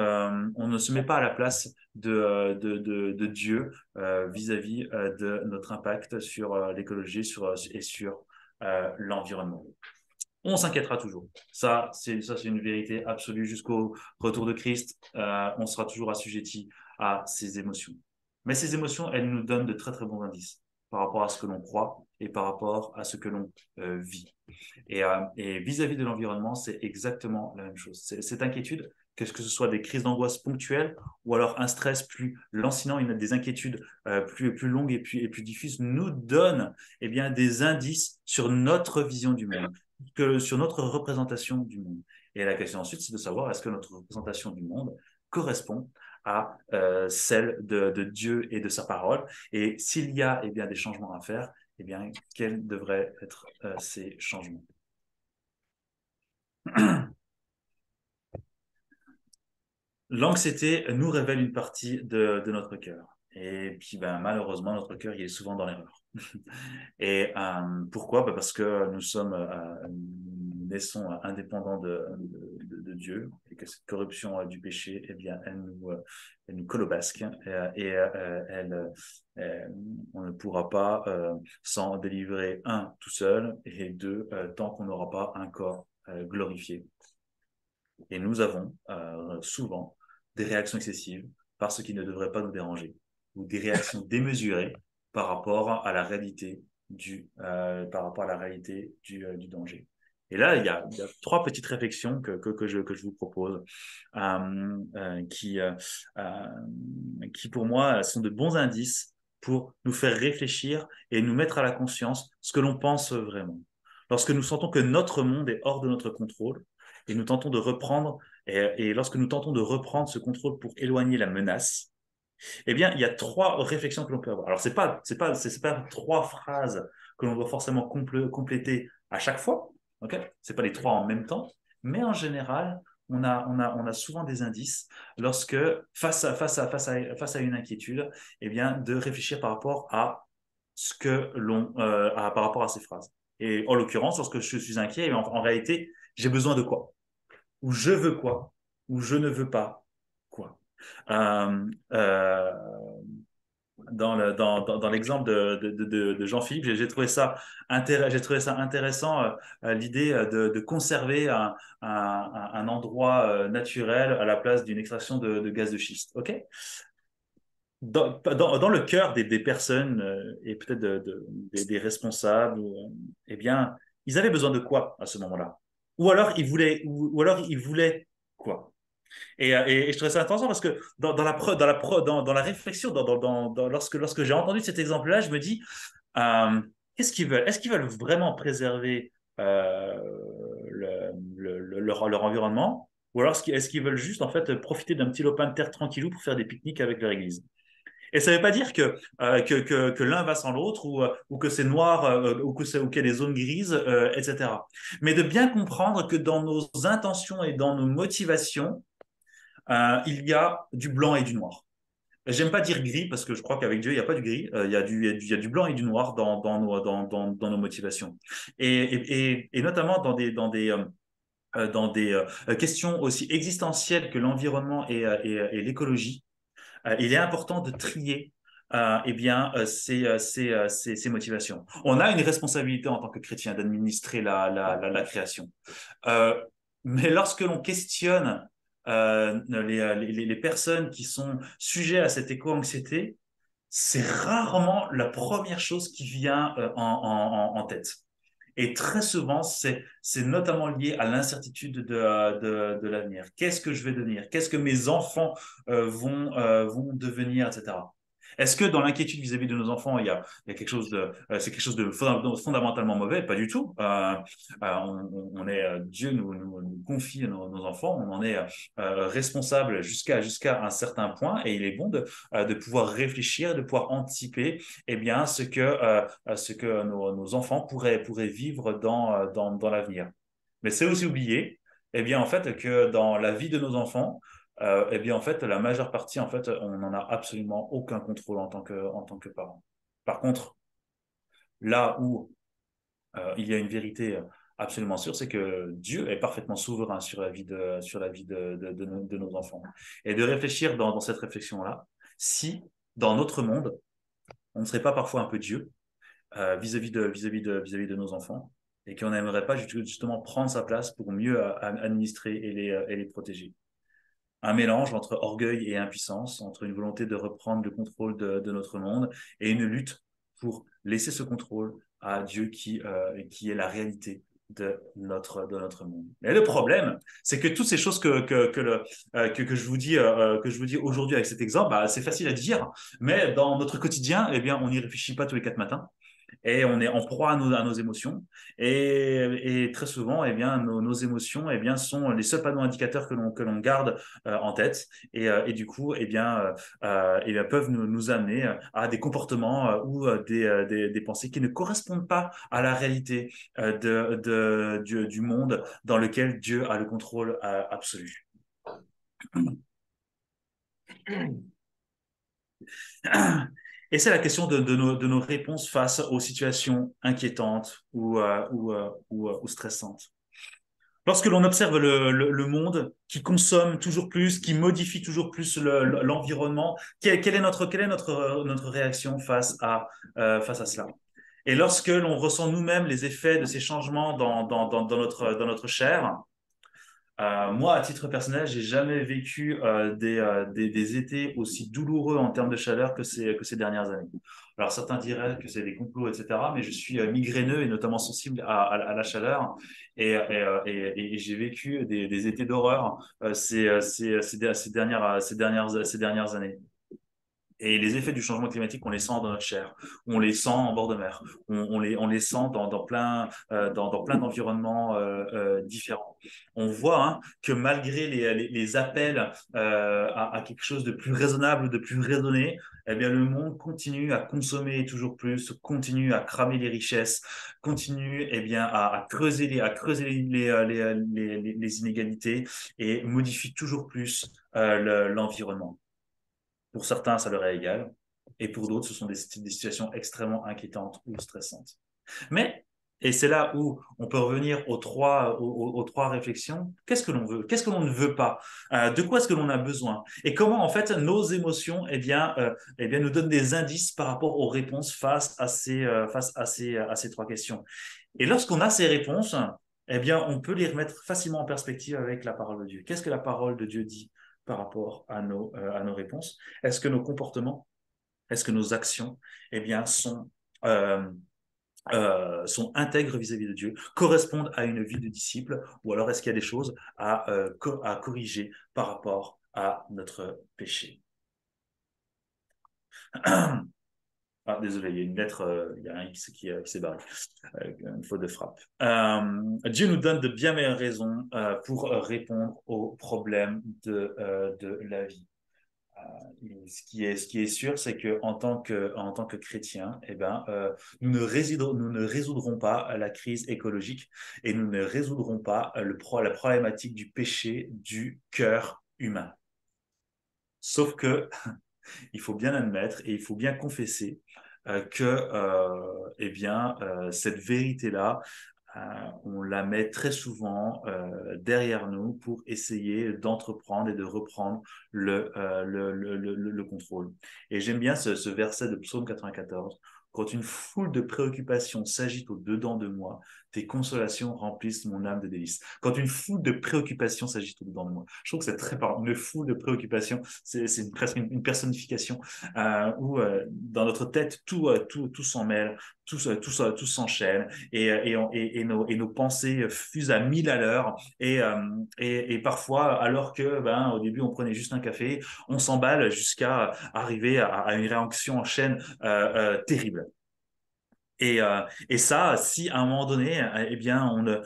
on ne se met pas à la place de Dieu vis-à-vis de notre impact sur l'écologie et sur l'environnement. On s'inquiétera toujours. C'est une vérité absolue jusqu'au retour de Christ. On sera toujours assujetti à ces émotions. Mais ces émotions, elles nous donnent de très très bons indices par rapport à ce que l'on croit et par rapport à ce que l'on vit. Et vis-à-vis de l'environnement, c'est exactement la même chose. Cette inquiétude, que ce soit des crises d'angoisse ponctuelles ou alors un stress plus lancinant, des inquiétudes plus longues et plus diffuses, nous donne eh bien, des indices sur notre vision du monde, sur notre représentation du monde. Et la question ensuite, c'est de savoir est-ce que notre représentation du monde correspond à celle de Dieu et de sa parole. Et s'il y a eh bien, des changements à faire, eh bien, quels devraient être ces changements? L'anxiété nous révèle une partie de notre cœur. Et puis, ben, malheureusement, notre cœur, il est souvent dans l'erreur. Et pourquoi? Ben, parce que nous naissons indépendants de Dieu et que cette corruption du péché, eh bien, elle nous colobasque on ne pourra pas s'en délivrer, un, tout seul, et deux, tant qu'on n'aura pas un corps glorifié. Et nous avons souvent des réactions excessives par ce qui ne devrait pas nous déranger, ou des réactions démesurées par rapport à la réalité du danger. Et là, il y a trois petites réflexions que je vous propose, qui pour moi sont de bons indices pour nous faire réfléchir et nous mettre à la conscience ce que l'on pense vraiment. Lorsque nous sentons que notre monde est hors de notre contrôle, et nous tentons de reprendre, et lorsque nous tentons de reprendre ce contrôle pour éloigner la menace, eh bien, il y a trois réflexions que l'on peut avoir. Alors, c'est pas trois phrases que l'on doit forcément compléter à chaque fois. Okay, c'est pas les trois en même temps, mais en général, on a souvent des indices lorsque, face à une inquiétude, eh bien, de réfléchir par rapport à par rapport à ces phrases. Et en l'occurrence, lorsque je suis inquiet, eh bien, en réalité, j'ai besoin de quoi? Ou je veux quoi, ou je ne veux pas quoi. Euh, euh, dans l'exemple de Jean-Philippe, j'ai trouvé ça intéressant, l'idée de conserver un endroit naturel à la place d'une extraction de gaz de schiste. Ok? Dans le cœur des personnes et peut-être des responsables, eh bien, ils avaient besoin de quoi à ce moment-là? Ou alors ils voulaient quoi? Et je trouvais ça intéressant parce que dans la réflexion, lorsque j'ai entendu cet exemple-là, je me dis, euh, qu'est-ce qu'ils veulent? Est-ce qu'ils veulent vraiment préserver leur environnement? Ou alors est-ce qu'ils veulent juste en fait profiter d'un petit lopin de terre tranquillou pour faire des pique-niques avec leur église? Et ça ne veut pas dire que l'un va sans l'autre ou que c'est noir ou qu'il y a des zones grises, etc. Mais de bien comprendre que dans nos intentions et dans nos motivations, il y a du blanc et du noir. J'aime pas dire gris parce que je crois qu'avec Dieu, il n'y a pas du gris. Il y a du blanc et du noir dans nos motivations. Et notamment dans des questions aussi existentielles que l'environnement et l'écologie, il est important de trier ces motivations. On a une responsabilité en tant que chrétien d'administrer la création. Euh, mais lorsque l'on questionne les personnes qui sont sujets à cette éco-anxiété, c'est rarement la première chose qui vient en tête. Et très souvent, c'est notamment lié à l'incertitude de l'avenir. Qu'est-ce que je vais devenir? Qu'est-ce que mes enfants vont devenir, etc. Est-ce que dans l'inquiétude vis-à-vis de nos enfants, il y a quelque chose c'est quelque chose de fondamentalement mauvais? Pas du tout. Dieu nous confie nos enfants, on en est responsable jusqu'à un certain point, et il est bon de pouvoir réfléchir, de pouvoir anticiper, eh bien, ce que nos enfants pourraient vivre dans l'avenir. Mais c'est aussi oublier, eh bien, en fait, que dans la vie de nos enfants, eh bien, en fait, la majeure partie, en fait, on n'en a absolument aucun contrôle en tant que parent. Par contre, là où il y a une vérité absolument sûre, c'est que Dieu est parfaitement souverain sur la vie de nos enfants. Et de réfléchir dans cette réflexion-là, si dans notre monde, on ne serait pas parfois un peu Dieu, vis-à-vis de nos enfants, et qu'on n'aimerait pas justement prendre sa place pour mieux administrer et les protéger. Un mélange entre orgueil et impuissance, entre une volonté de reprendre le contrôle de notre monde et une lutte pour laisser ce contrôle à Dieu qui est la réalité de notre monde. Et le problème, c'est que toutes ces choses que je vous dis aujourd'hui avec cet exemple, bah, c'est facile à dire, mais dans notre quotidien, eh bien, on n'y réfléchit pas tous les 4 matins et on est en proie à nos émotions. Et très souvent, eh bien, nos émotions, eh bien, sont les seuls panneaux indicateurs que l'on garde en tête. Et du coup, eh bien, peuvent nous amener à des comportements ou des pensées qui ne correspondent pas à la réalité du monde dans lequel Dieu a le contrôle absolu. Et c'est la question de nos réponses face aux situations inquiétantes ou stressantes. Lorsque l'on observe le monde qui consomme toujours plus, qui modifie toujours plus l'environnement, quelle est notre réaction face à cela? Et lorsque l'on ressent nous-mêmes les effets de ces changements dans notre chair, moi, à titre personnel, j'ai jamais vécu des étés aussi douloureux en termes de chaleur que ces dernières années. Alors, certains diraient que c'est des complots, etc., mais je suis migraineux et notamment sensible à la chaleur. Et j'ai vécu des étés d'horreur ces dernières années. Et les effets du changement climatique, on les sent dans notre chair, on les sent en bord de mer, on les sent dans plein d'environnements différents. On voit hein, que malgré les appels à quelque chose de plus raisonnable, de plus raisonné, eh bien, le monde continue à consommer toujours plus, continue à cramer les richesses, continue eh bien, à creuser les inégalités et modifie toujours plus l'environnement. Pour certains, ça leur est égal. Et pour d'autres, ce sont des situations extrêmement inquiétantes ou stressantes. Mais, et c'est là où on peut revenir aux trois réflexions, qu'est-ce que l'on veut? Qu'est-ce que l'on ne veut pas? De quoi est-ce que l'on a besoin? Et comment, en fait, nos émotions, eh bien, nous donnent des indices par rapport aux réponses face à ces trois questions. Et lorsqu'on a ces réponses, eh bien, on peut les remettre facilement en perspective avec la parole de Dieu. Qu'est-ce que la parole de Dieu dit par rapport à nos réponses? Est-ce que nos comportements, est-ce que nos actions, eh bien, euh, sont intègres vis-à-vis de Dieu, correspondent à une vie de disciple, ou alors est-ce qu'il y a des choses à corriger par rapport à notre péché? Ah, désolé, il y a une lettre, il y a un X qui s'est barré, une faute de frappe. Dieu nous donne de bien meilleures raisons pour répondre aux problèmes de la vie. Ce qui est sûr, c'est que en tant que chrétien, eh ben, nous ne résoudrons pas la crise écologique et nous ne résoudrons pas la problématique du péché du cœur humain. Sauf que il faut bien admettre et il faut bien confesser eh bien, cette vérité-là, on la met très souvent derrière nous pour essayer d'entreprendre et de reprendre le contrôle. Et j'aime bien ce verset de Psaume 94. Quand une foule de préoccupations s'agite au-dedans de moi, tes consolations remplissent mon âme de délices. Quand une foule de préoccupations s'agite au-dedans de moi. Je trouve que c'est très parlant. Une foule de préoccupations, c'est presque une personnification où dans notre tête, tout s'en mêle, tout s'enchaîne et nos pensées fusent à 1000 à l'heure et parfois, alors que ben, au début, on prenait juste un café, on s'emballe jusqu'à arriver à une réaction en chaîne terrible. Et ça, si à un moment donné, eh bien, on ne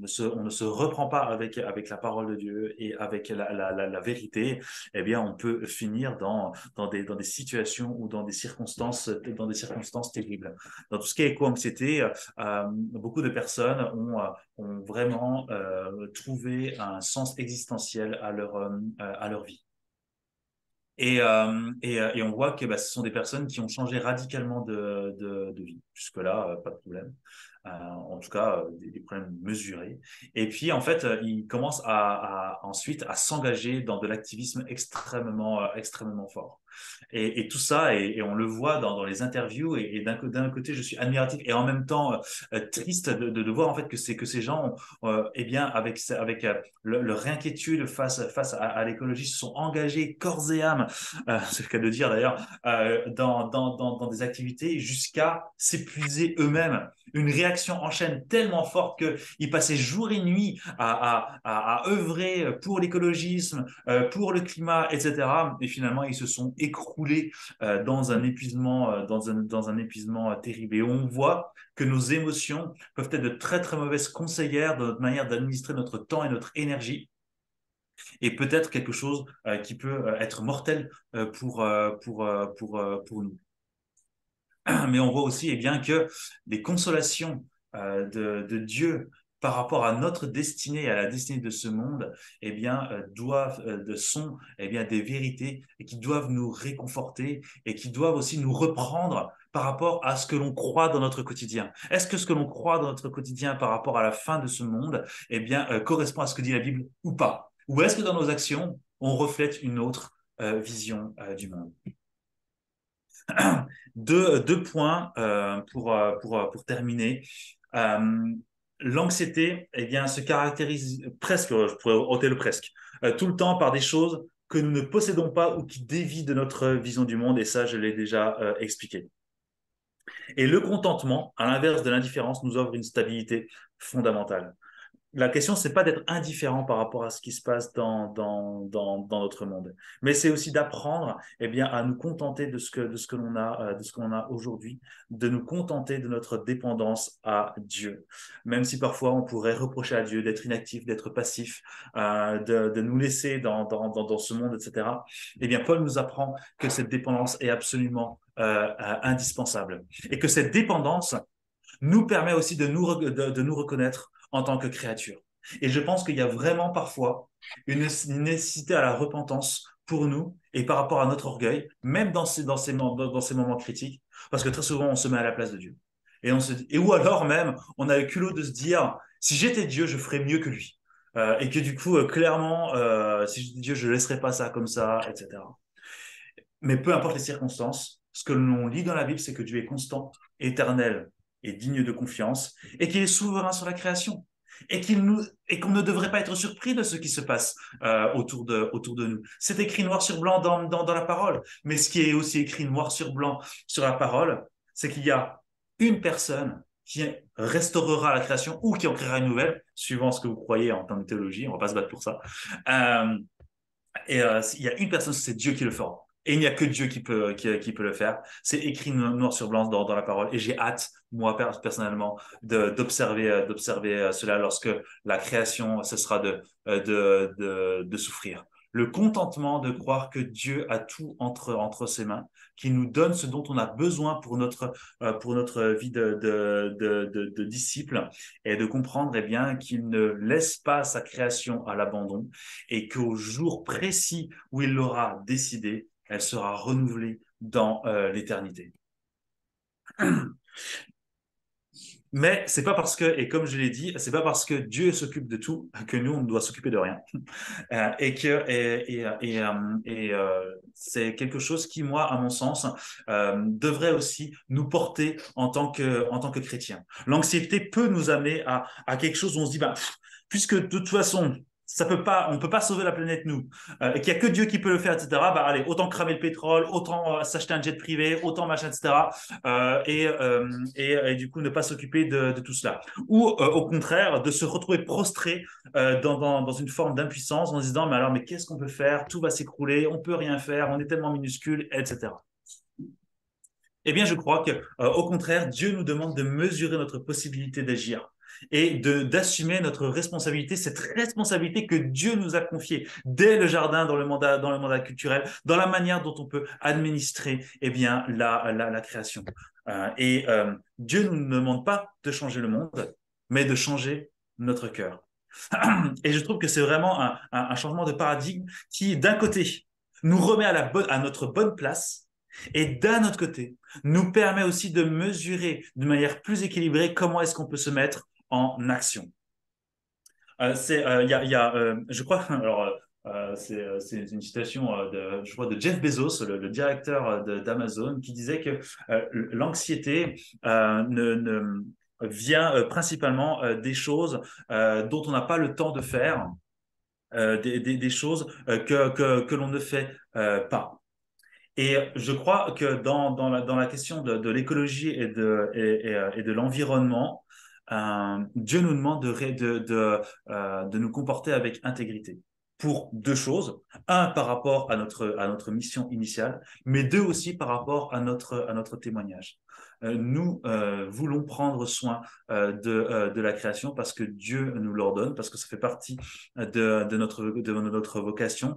se reprend pas avec la parole de Dieu et avec la vérité, eh bien, on peut finir dans des situations ou dans des circonstances terribles. Dans tout ce qui est éco-anxiété, beaucoup de personnes ont vraiment trouvé un sens existentiel à leur vie. Et on voit que bah, ce sont des personnes qui ont changé radicalement de vie. Jusque-là, pas de problème. En tout cas, des problèmes mesurés. Et puis, en fait, ils commencent ensuite à s'engager dans de l'activisme extrêmement fort. Et tout ça, et on le voit dans les interviews, et d'un côté, je suis admiratif et en même temps triste de voir en fait que ces gens, eh bien, avec leur inquiétude face à l'écologie, se sont engagés corps et âme, c'est le cas de dire d'ailleurs, dans des activités jusqu'à s'épuiser eux-mêmes. Une réaction en chaîne tellement forte qu'ils passaient jour et nuit à œuvrer pour l'écologisme, pour le climat, etc. Et finalement, ils se sont écroulés dans un épuisement, dans un épuisement terrible. Et on voit que nos émotions peuvent être de très, très mauvaises conseillères de notre manière d'administrer notre temps et notre énergie et peut-être quelque chose qui peut être mortel pour nous. Mais on voit aussi eh bien, que les consolations de Dieu par rapport à notre destinée et à la destinée de ce monde, eh bien, sont eh bien, des vérités et qui doivent nous réconforter et qui doivent aussi nous reprendre par rapport à ce que l'on croit dans notre quotidien. Est-ce que ce que l'on croit dans notre quotidien par rapport à la fin de ce monde, eh bien, correspond à ce que dit la Bible ou pas? Ou est-ce que dans nos actions, on reflète une autre vision du monde? Deux points pour terminer. Euh, L'anxiété, eh bien, se caractérise presque, je pourrais ôter le presque, tout le temps par des choses que nous ne possédons pas ou qui dévient de notre vision du monde, et ça, je l'ai déjà expliqué. Et le contentement, à l'inverse de l'indifférence, nous offre une stabilité fondamentale. La question, c'est pas d'être indifférent par rapport à ce qui se passe dans notre monde, mais c'est aussi d'apprendre, eh bien, à nous contenter de ce que l'on a, de ce qu'on a aujourd'hui, de nous contenter de notre dépendance à Dieu. Même si parfois on pourrait reprocher à Dieu d'être inactif, d'être passif, de nous laisser dans ce monde, etc. Eh bien, Paul nous apprend que cette dépendance est absolument indispensable et que cette dépendance nous permet aussi de nous reconnaître en tant que créature. Et je pense qu'il y a vraiment parfois une nécessité à la repentance pour nous et par rapport à notre orgueil, même dans ces moments critiques, parce que très souvent on se met à la place de Dieu. Ou alors même, on a le culot de se dire, si j'étais Dieu, je ferais mieux que lui. Et que du coup, clairement, si j'étais Dieu, je ne laisserais pas ça comme ça, etc. Mais peu importe les circonstances, ce que l'on lit dans la Bible, c'est que Dieu est constant, éternel et digne de confiance, et qu'il est souverain sur la création, et qu'on ne devrait pas être surpris de ce qui se passe autour de nous. C'est écrit noir sur blanc dans la parole, mais ce qui est aussi écrit noir sur blanc sur la parole, c'est qu'il y a une personne qui restaurera la création ou qui en créera une nouvelle, suivant ce que vous croyez en termes de théologie, on va pas se battre pour ça. Euh, il y a une personne, c'est Dieu qui le fera. Et il n'y a que Dieu qui peut le faire. C'est écrit noir sur blanc dans la parole. Et j'ai hâte, moi, personnellement, d'observer cela lorsque la création cessera de souffrir. Le contentement de croire que Dieu a tout entre ses mains, qu'il nous donne ce dont on a besoin pour notre vie de disciple, et de comprendre eh bien, qu'il ne laisse pas sa création à l'abandon, et qu'au jour précis où il l'aura décidé, elle sera renouvelée dans l'éternité. Mais c'est pas parce que, et comme je l'ai dit, c'est pas parce que Dieu s'occupe de tout que nous on doit s'occuper de rien. C'est quelque chose qui, moi, à mon sens, devrait aussi nous porter en tant que chrétiens. L'anxiété peut nous amener à quelque chose où on se dit, bah, puisque de toute façon, on peut pas sauver la planète nous, et qu'il y a que Dieu qui peut le faire, etc. Bah allez, autant cramer le pétrole, autant s'acheter un jet privé, autant machin, etc. Et du coup ne pas s'occuper de tout cela. Ou au contraire, de se retrouver prostré dans une forme d'impuissance en se disant, mais alors, mais qu'est-ce qu'on peut faire? Tout va s'écrouler, on peut rien faire, on est tellement minuscule, etc. Eh bien, je crois que, au contraire, Dieu nous demande de mesurer notre possibilité d'agir et d'assumer notre responsabilité, cette responsabilité que Dieu nous a confiée dès le jardin, dans le mandat culturel, dans la manière dont on peut administrer, eh bien, la création. Dieu ne nous demande pas de changer le monde, mais de changer notre cœur. Et je trouve que c'est vraiment un changement de paradigme qui, d'un côté, nous remet à notre bonne place, et d'un autre côté, nous permet aussi de mesurer de manière plus équilibrée comment est-ce qu'on peut se mettre en action. Je crois, alors, c'est une citation je crois, de Jeff Bezos, le directeur d'Amazon, qui disait que l'anxiété vient principalement des choses dont on n'a pas le temps de faire, des choses que l'on ne fait pas. Et je crois que dans la question de l'écologie et de l'environnement, Dieu nous demande de nous comporter avec intégrité pour deux choses. Un, par rapport à notre mission initiale, mais deux aussi par rapport à notre témoignage. Nous voulons prendre soin de la création parce que Dieu nous l'ordonne, parce que ça fait partie de notre vocation.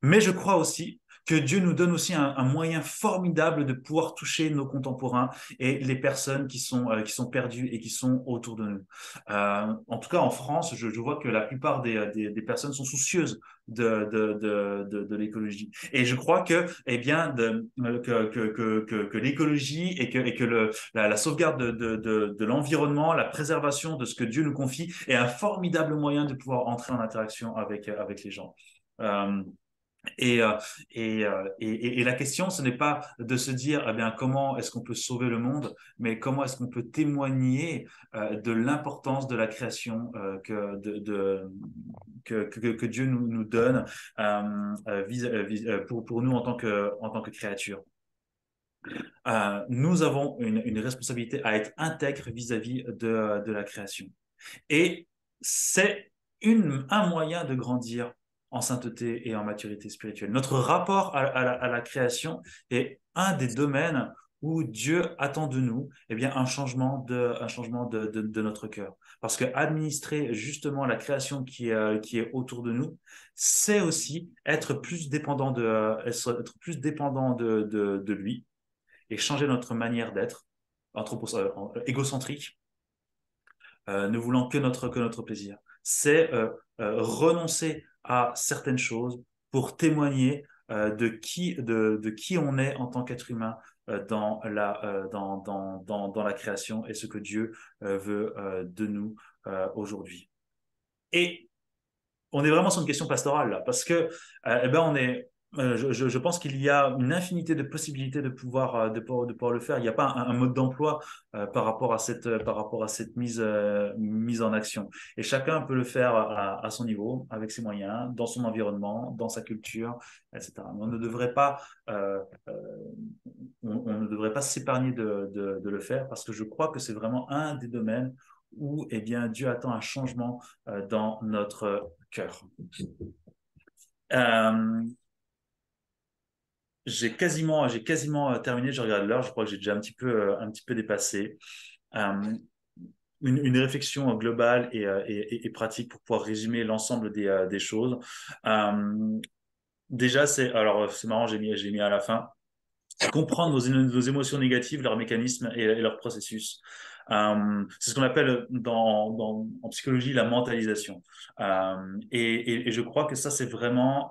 Mais je crois aussi que Dieu nous donne aussi un moyen formidable de pouvoir toucher nos contemporains et les personnes qui sont perdues et qui sont autour de nous. En tout cas, en France, je vois que la plupart des personnes sont soucieuses de l'écologie. Et je crois que, eh bien, que l'écologie et que la sauvegarde de l'environnement, la préservation de ce que Dieu nous confie est un formidable moyen de pouvoir entrer en interaction avec les gens. Euh, et, euh, et la question, ce n'est pas de se dire, eh bien, comment est-ce qu'on peut sauver le monde, mais comment est-ce qu'on peut témoigner de l'importance de la création que Dieu nous donne pour nous en tant que créature. Nous avons une responsabilité à être intègre vis-à-vis de la création. Et c'est un moyen de grandir en sainteté et en maturité spirituelle. Notre rapport à la création est un des domaines où Dieu attend de nous eh bien, un changement de notre cœur. Parce que administrer justement la création qui est autour de nous, c'est aussi être plus dépendant de lui et changer notre manière d'être, égocentrique, ne voulant que notre plaisir. C'est renoncer à certaines choses pour témoigner de qui on est en tant qu'être humain dans la création et ce que Dieu veut de nous aujourd'hui. Et on est vraiment sur une question pastorale là, parce que eh ben je pense qu'il y a une infinité de possibilités de pouvoir le faire. Il n'y a pas un mode d'emploi par rapport à cette mise en action. Et chacun peut le faire à son niveau, avec ses moyens, dans son environnement, dans sa culture, etc. Mais on ne devrait pas, on ne devrait pas s'épargner de le faire parce que je crois que c'est vraiment un des domaines où eh bien, Dieu attend un changement dans notre cœur. Euh, j'ai quasiment terminé, je regarde l'heure, je crois que j'ai déjà un petit peu dépassé. Euh, une réflexion globale et pratique pour pouvoir résumer l'ensemble des choses. Euh, Déjà, c'est marrant, j'ai mis à la fin, comprendre nos émotions négatives, leurs mécanismes et leurs processus. C'est ce qu'on appelle en psychologie la mentalisation. Et je crois que ça, c'est vraiment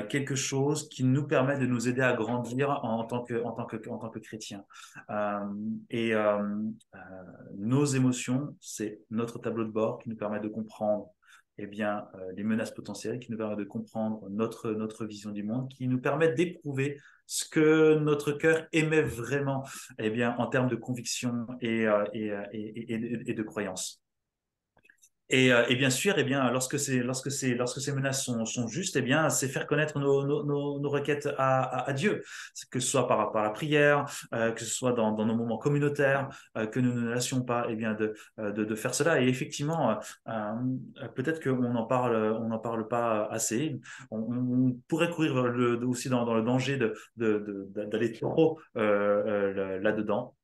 quelque chose qui nous permet de nous aider à grandir en tant que chrétien. Euh, et euh, euh, nos émotions, c'est notre tableau de bord qui nous permet de comprendre eh bien, les menaces potentielles, qui nous permet de comprendre notre vision du monde, qui nous permet d'éprouver ce que notre cœur aimait vraiment eh bien, en termes de conviction et de croyance. Et bien sûr, eh bien, lorsque ces menaces sont justes, eh bien, c'est faire connaître nos requêtes à Dieu, que ce soit par rapport à la prière, que ce soit dans nos moments communautaires, que nous ne lâchions pas, eh bien, de faire cela. Et effectivement, peut-être on n'en parle pas assez. On pourrait courir aussi dans le danger d'aller trop là-dedans.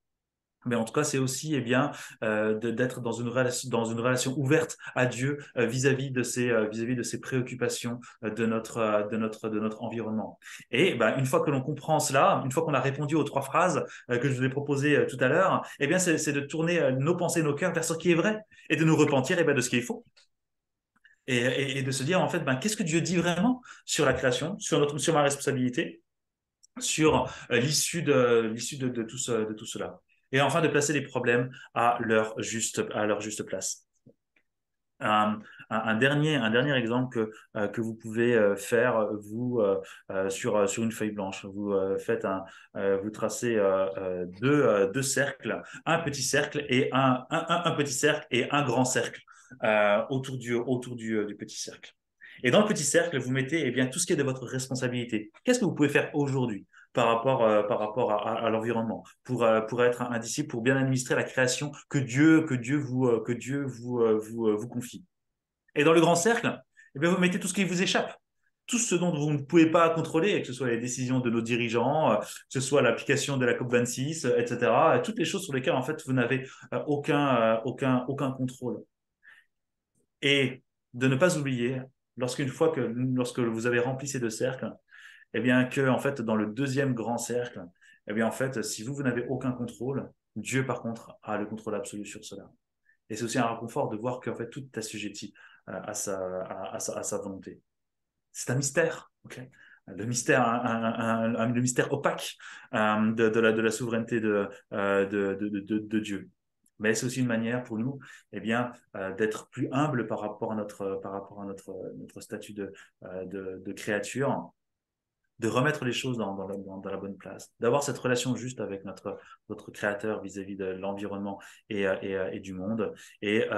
Mais en tout cas, c'est aussi eh bien, d'être dans une relation ouverte à Dieu vis-à-vis de ses préoccupations de notre environnement. Et ben, une fois que l'on comprend cela, une fois qu'on a répondu aux trois phrases que je vous ai proposées tout à l'heure, eh bien, c'est de tourner nos pensées, nos cœurs vers ce qui est vrai et de nous repentir de ce qui est faux. Et de se dire, en fait, ben, qu'est-ce que Dieu dit vraiment sur la création, sur ma responsabilité, sur l'issue de tout cela. Et enfin, de placer les problèmes à leur juste place. Un dernier exemple que vous pouvez faire, vous, sur une feuille blanche. Vous tracez deux cercles, un petit cercle et un petit cercle et un grand cercle autour du petit cercle. Et dans le petit cercle, vous mettez eh bien, tout ce qui est de votre responsabilité. Qu'est-ce que vous pouvez faire aujourd'hui par rapport à l'environnement pour être un disciple, pour bien administrer la création que Dieu vous confie. Et dans le grand cercle, eh bien, vous mettez tout ce qui vous échappe. Tout ce dont vous ne pouvez pas contrôler, que ce soit les décisions de nos dirigeants, que ce soit l'application de la COP26, etc. Toutes les choses sur lesquelles, en fait, vous n'avez aucun contrôle. Et de ne pas oublier, lorsque vous avez rempli ces deux cercles, eh bien, que, en fait, dans le deuxième grand cercle, eh bien, en fait, si vous n'avez aucun contrôle, Dieu, par contre, a le contrôle absolu sur cela. Et c'est aussi un réconfort de voir qu'en fait, tout est assujetti à sa volonté. C'est un mystère, ok. Le mystère, le mystère opaque de la souveraineté de Dieu. Mais c'est aussi une manière pour nous, eh bien, d'être plus humble par rapport à notre statut de créature, de remettre les choses dans la bonne place, d'avoir cette relation juste avec notre créateur vis-à-vis de l'environnement et du monde, et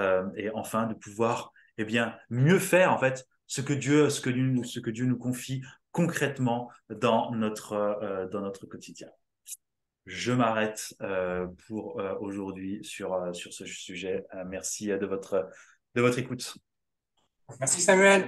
enfin de pouvoir, eh bien, mieux faire en fait ce que Dieu nous confie concrètement dans notre quotidien. Je m'arrête pour aujourd'hui sur ce sujet. Merci de votre écoute. Merci Samuel.